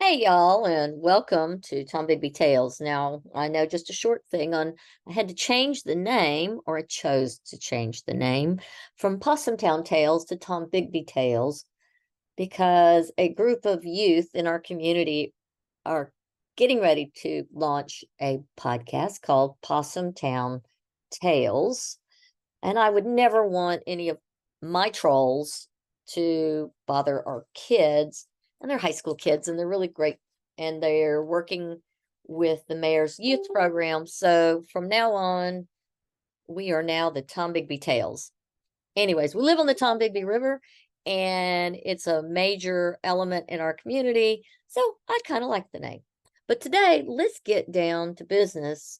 Hey y'all, and welcome to Tom Bigby Tales. Now, I know just a short thing on I had to change the name, or I chose to change the name from Possum Town Tales to Tom Bigby Tales because a group of youth in our community are getting ready to launch a podcast called Possum Town Tales. And I would never want any of my trolls to bother our kids. And they're high school kids and they're really great. And they're working with the mayor's youth program. So from now on, we are now the Tom Bigby Tales. Anyways, we live on the Tom Bigby River and it's a major element in our community. So I kind of like the name. But today, let's get down to business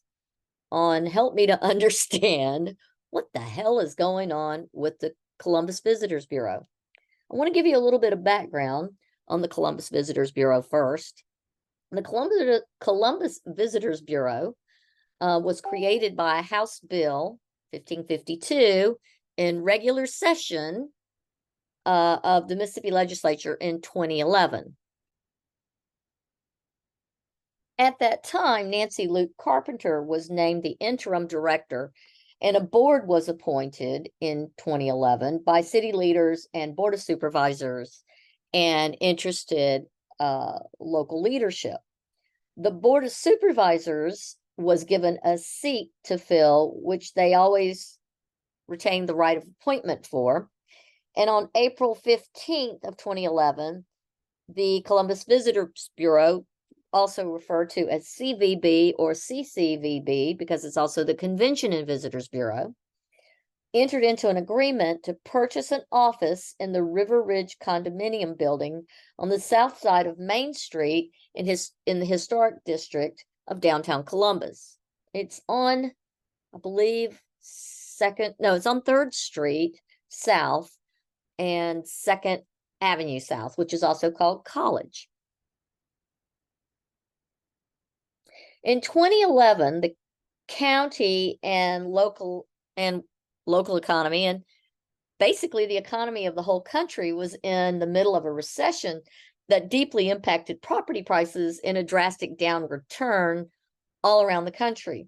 on help me to understand what the hell is going on with the Columbus Visitors Bureau. I want to give you a little bit of background on the Columbus Visitors Bureau first. The Columbus Visitors Bureau was created by House Bill 1552 in regular session of the Mississippi Legislature in 2011. At that time, Nancy Luke Carpenter was named the interim director, and a board was appointed in 2011 by city leaders and board of supervisors and interested local leadership. The board of supervisors was given a seat to fill, which they always retained the right of appointment for. And on April 15th of 2011, the Columbus Visitors Bureau, also referred to as CVB or CCVB, because it's also the Convention and Visitors Bureau, entered into an agreement to purchase an office in the River Ridge condominium building on the south side of Main Street in the historic district of downtown Columbus. It's on, I believe, it's on 3rd Street South and 2nd Avenue South, which is also called College. In 2011, the county and local economy, and basically the economy of the whole country, was in the middle of a recession that deeply impacted property prices in a drastic downward turn all around the country.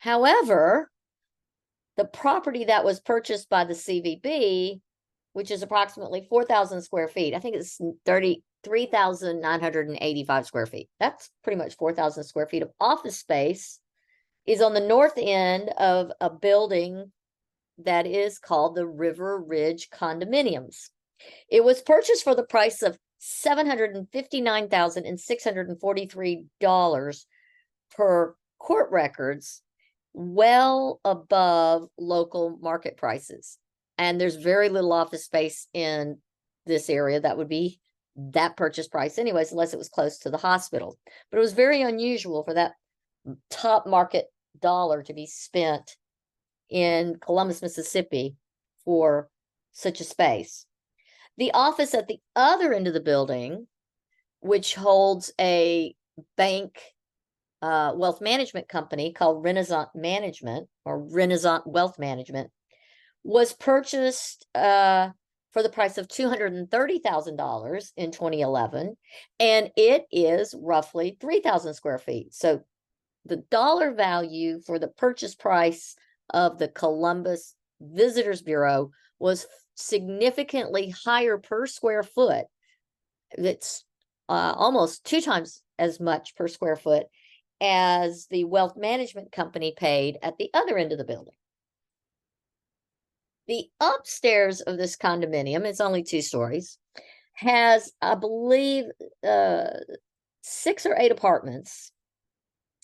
However, the property that was purchased by the CVB, which is approximately 4,000 square feet, I think it's 3,985 square feet. That's pretty much 4,000 square feet of office space, is on the north end of a building that is called the River Ridge Condominiums. It was purchased for the price of $759,643 per court records, well above local market prices. And there's very little office space in this area that would be that purchase price anyways, unless it was close to the hospital. But it was very unusual for that top market dollar to be spent in Columbus, Mississippi for such a space. The office at the other end of the building, which holds a bank wealth management company called Renaissance Management or Renaissance Wealth Management, was purchased for the price of $230,000 in 2011, and it is roughly 3,000 square feet. So the dollar value for the purchase price of the Columbus Visitors Bureau was significantly higher per square foot. It's almost 2 times as much per square foot as the wealth management company paid at the other end of the building. The upstairs of this condominium, it's only 2 stories, has, I believe, 6 or 8 apartments,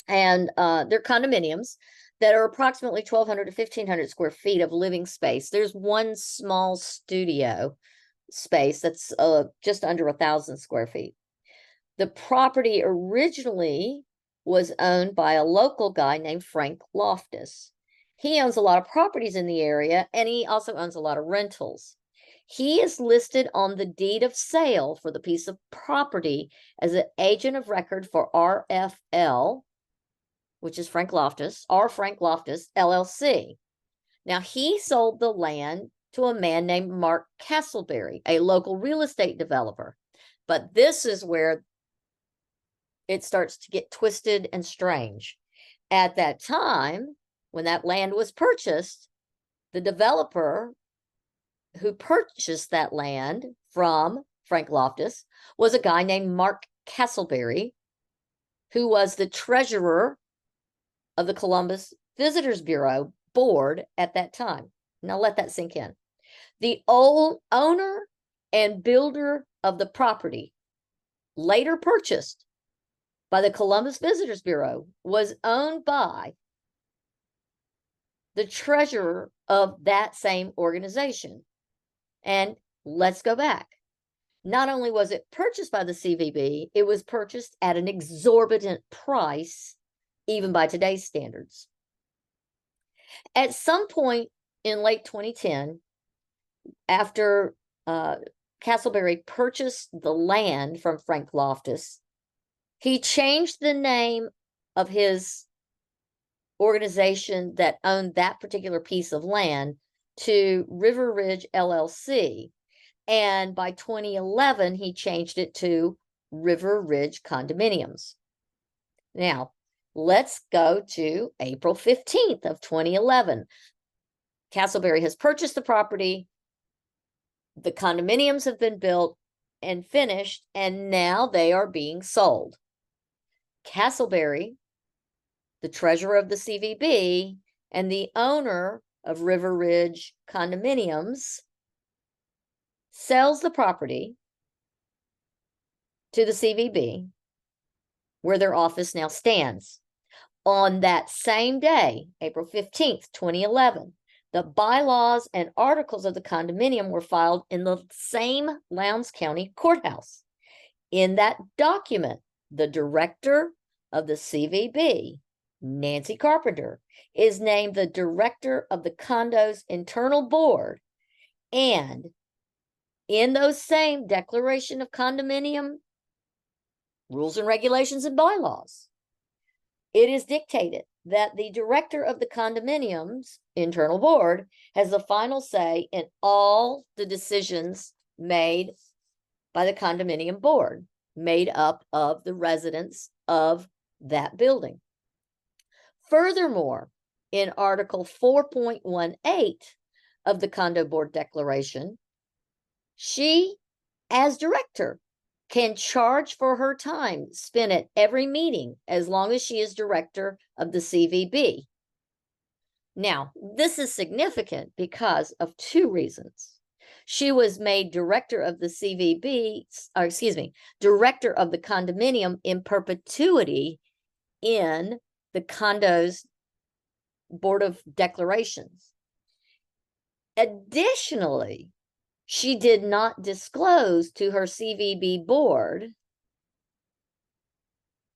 and they're condominiums that are approximately 1,200 to 1,500 square feet of living space. There's one small studio space that's just under 1,000 square feet. The property originally was owned by a local guy named Frank Loftus. He owns a lot of properties in the area, and he also owns a lot of rentals. He is listed on the deed of sale for the piece of property as an agent of record for RFL, which is Frank Loftus, or Frank Loftus LLC. Now, he sold the land to a man named Mark Castleberry, a local real estate developer. But this is where it starts to get twisted and strange. At that time, when that land was purchased, the developer who purchased that land from Frank Loftus was a guy named Mark Castleberry, who was the treasurer of the Columbus Visitors Bureau board at that time. Now let that sink in. The old owner and builder of the property, later purchased by the Columbus Visitors Bureau, was owned by the treasurer of that same organization. And let's go back. Not only was it purchased by the CVB, it was purchased at an exorbitant price, even by today's standards. At some point in late 2010, after Castleberry purchased the land from Frank Loftus, he changed the name of his organization that owned that particular piece of land to River Ridge LLC. And by 2011, he changed it to River Ridge Condominiums. Now, let's go to April 15th of 2011. Castleberry has purchased the property. The condominiums have been built and finished, and now they are being sold. Castleberry, the treasurer of the CVB and the owner of River Ridge Condominiums, sells the property to the CVB, where their office now stands. On that same day, April 15th, 2011, the bylaws and articles of the condominium were filed in the same Lowndes County courthouse. In that document, the director of the CVB, Nancy Carpenter, is named the director of the condo's internal board. And in those same declaration of condominium rules and regulations and bylaws, it is dictated that the director of the condominium's internal board has the final say in all the decisions made by the condominium board, made up of the residents of that building. Furthermore, in Article 4.18 of the Condo Board Declaration, she, as director, can charge for her time spent at every meeting as long as she is director of the CVB. Now, this is significant because of two reasons. She was made director of the CVB, or excuse me, director of the condominium in perpetuity in the condo's board of declarations. Additionally, she did not disclose to her CVB board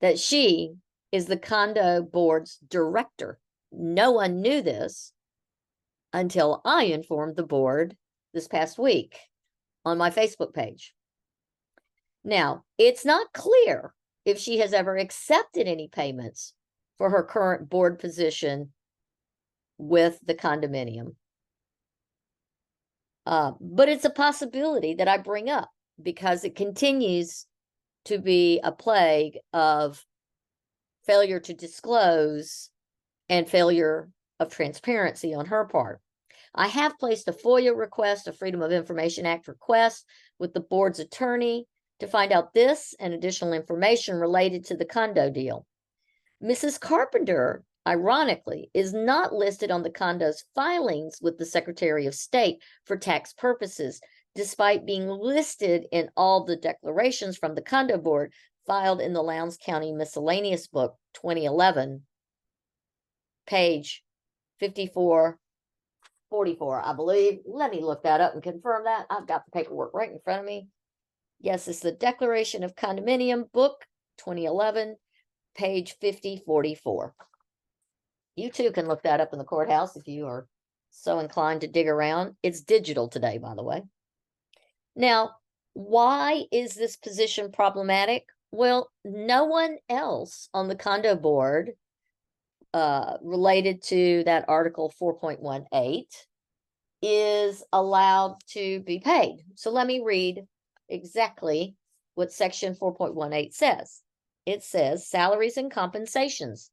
that she is the condo board's director. No one knew this until I informed the board this past week on my Facebook page. Now, it's not clear if she has ever accepted any payments for her current board position with the condominium. But it's a possibility that I bring up because it continues to be a plague of failure to disclose and failure of transparency on her part. I have placed a FOIA request, a Freedom of Information Act request, with the board's attorney to find out this and additional information related to the condo deal. Mrs. Carpenter, ironically, is not listed on the condo's filings with the Secretary of State for tax purposes, despite being listed in all the declarations from the condo board filed in the Lowndes County Miscellaneous Book 2011, page 5444, I believe. Let me look that up and confirm that. I've got the paperwork right in front of me. Yes, it's the Declaration of Condominium Book 2011, page 5044. You too can look that up in the courthouse if you are so inclined to dig around. It's digital today, by the way. Now, why is this position problematic? Well, no one else on the condo board related to that Article 4.18 is allowed to be paid. So let me read exactly what Section 4.18 says. it says salaries and compensations.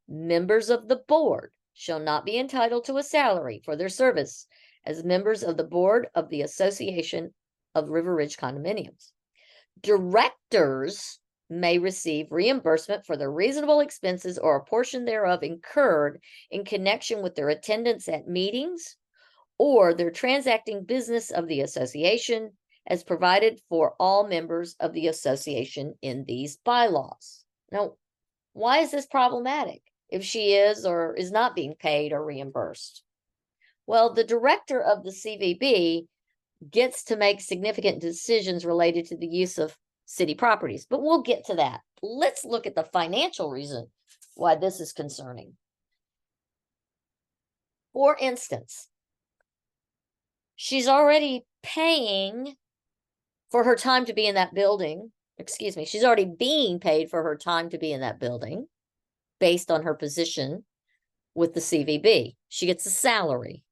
Members of the board shall not be entitled to a salary for their service as members of the board of the Association of River Ridge Condominiums. Directors may receive reimbursement for the reasonable expenses or a portion thereof incurred in connection with their attendance at meetings or their transacting business of the association as provided for all members of the association in these bylaws. Now, why is this problematic if she is or is not being paid or reimbursed? Well, the director of the CVB gets to make significant decisions related to the use of city properties, but we'll get to that. Let's look at the financial reason why this is concerning. For instance, she's already paying for her time to be in that building. Excuse me, she's already being paid for her time to be in that building based on her position with the CVB. She gets a salary.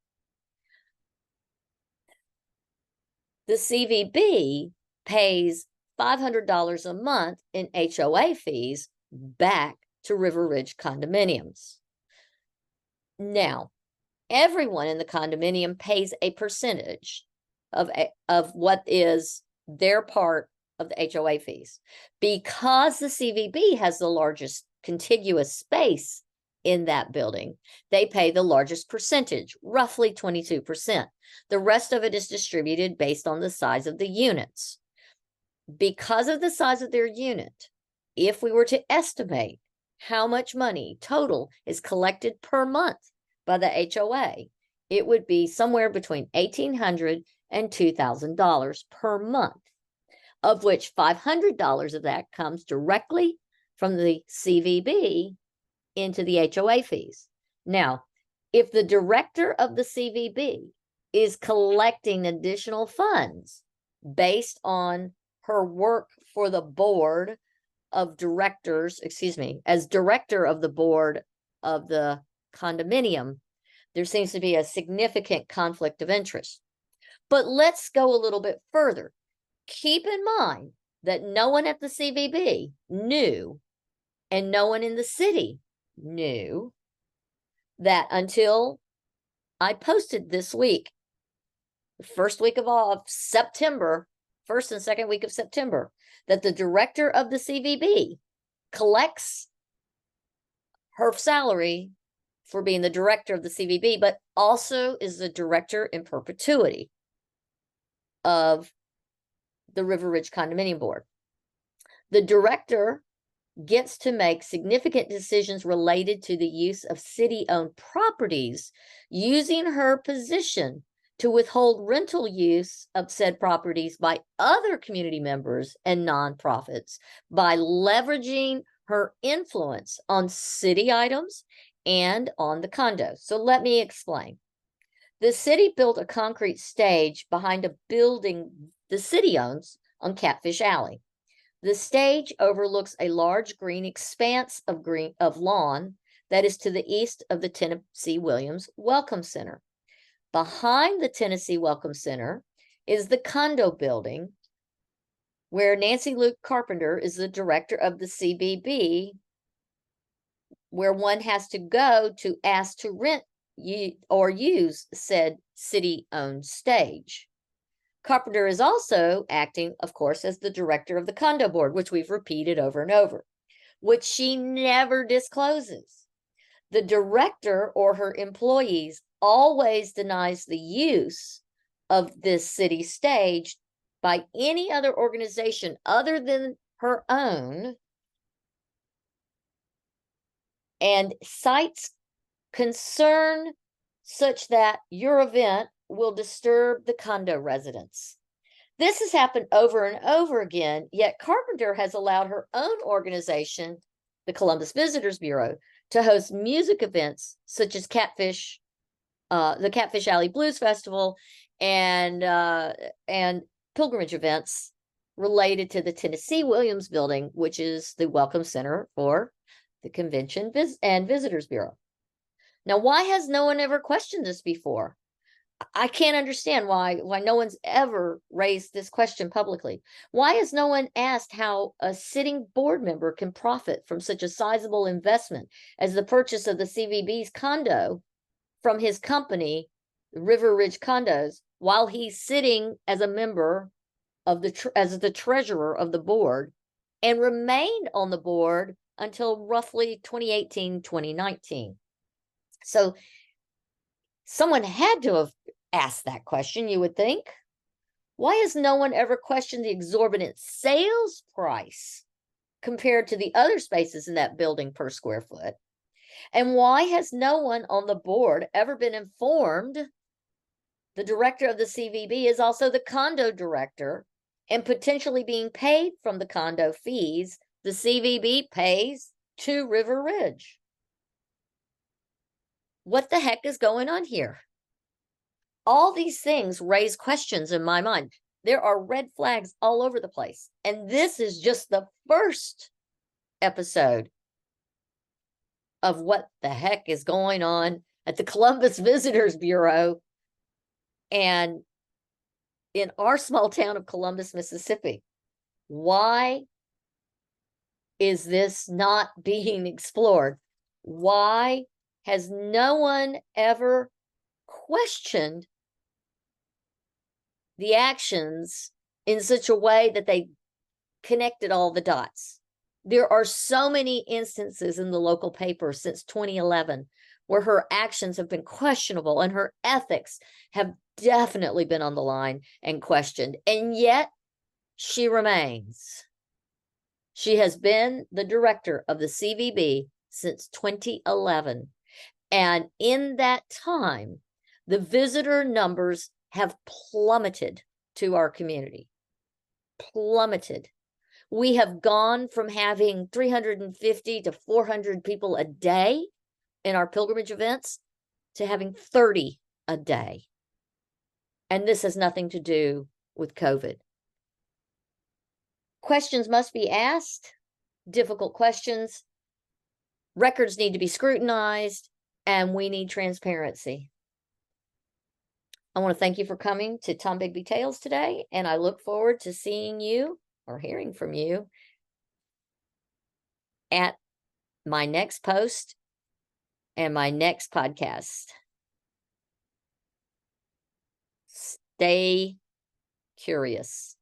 The CVB pays $500 a month in HOA fees back to River Ridge condominiums. Now, everyone in the condominium pays a percentage of what is their part of the HOA fees. Because the CVB has the largest contiguous space in that building, they pay the largest percentage, roughly 22%. The rest of it is distributed based on the size of the units. Because of the size of their unit, if we were to estimate how much money total is collected per month by the HOA, it would be somewhere between $1,800 and $2,000 per month, of which $500 of that comes directly from the CVB into the HOA fees. Now, if the director of the CVB is collecting additional funds based on her work for the board of directors, as director of the board of the condominium, there seems to be a significant conflict of interest. But let's go a little bit further. Keep in mind that no one at the CVB knew, and no one in the city knew, that until I posted this week, the first week of September, first and second week of September, that the director of the CVB collects her salary for being the director of the CVB, but also is the director in perpetuity of the River Ridge Condominium Board. The director gets to make significant decisions related to the use of city-owned properties, using her position to withhold rental use of said properties by other community members and nonprofits by leveraging her influence on city items and on the condo. So let me explain. The city built a concrete stage behind a building the city owns on Catfish Alley. The stage overlooks a large green expanse of lawn that is to the east of the Tennessee Williams Welcome Center. Behind the Tennessee Welcome Center is the condo building where Nancy Luke Carpenter is the director of the CVB, where one has to go to ask to rent or use said city-owned stage. Carpenter is also acting, of course, as the director of the condo board, which we've repeated over and over, which she never discloses. The director or her employees always denies the use of this city stage by any other organization other than her own, and cites concern such that your event will disturb the condo residents. This has happened over and over again, yet Carpenter has allowed her own organization, the Columbus Visitors Bureau, to host music events such as the Catfish Alley Blues Festival and pilgrimage events related to the Tennessee Williams Building, which is the Welcome Center for the Convention and Visitors Bureau. Now, why has no one ever questioned this before? I can't understand why no one's ever raised this question publicly. Why has no one asked how a sitting board member can profit from such a sizable investment as the purchase of the CVB's condo from his company, River Ridge Condos, while he's sitting as a member of as the treasurer of the board, and remained on the board until roughly 2018, 2019. So someone had to have asked that question, you would think. Why has no one ever questioned the exorbitant sales price compared to the other spaces in that building per square foot? And why has no one on the board ever been informed the director of the CVB is also the condo director and potentially being paid from the condo fees the CVB pays to River Ridge? What the heck is going on here? All these things raise questions in my mind. There are red flags all over the place. And this is just the first episode of what the heck is going on at the Columbus Visitors Bureau and in our small town of Columbus, Mississippi. Why is this not being explored? Why has no one ever questioned the actions in such a way that they connected all the dots? There are so many instances in the local paper since 2011 where her actions have been questionable and her ethics have definitely been on the line and questioned. And yet she remains. She has been the director of the CVB since 2011. And in that time, the visitor numbers have plummeted to our community. Plummeted. We have gone from having 350 to 400 people a day in our pilgrimage events to having 30 a day. And this has nothing to do with COVID. Questions must be asked, difficult questions. Records need to be scrutinized, and we need transparency. I want to thank you for coming to Tom Bigby Tales today, and I look forward to seeing you or hearing from you at my next post and my next podcast. Stay curious.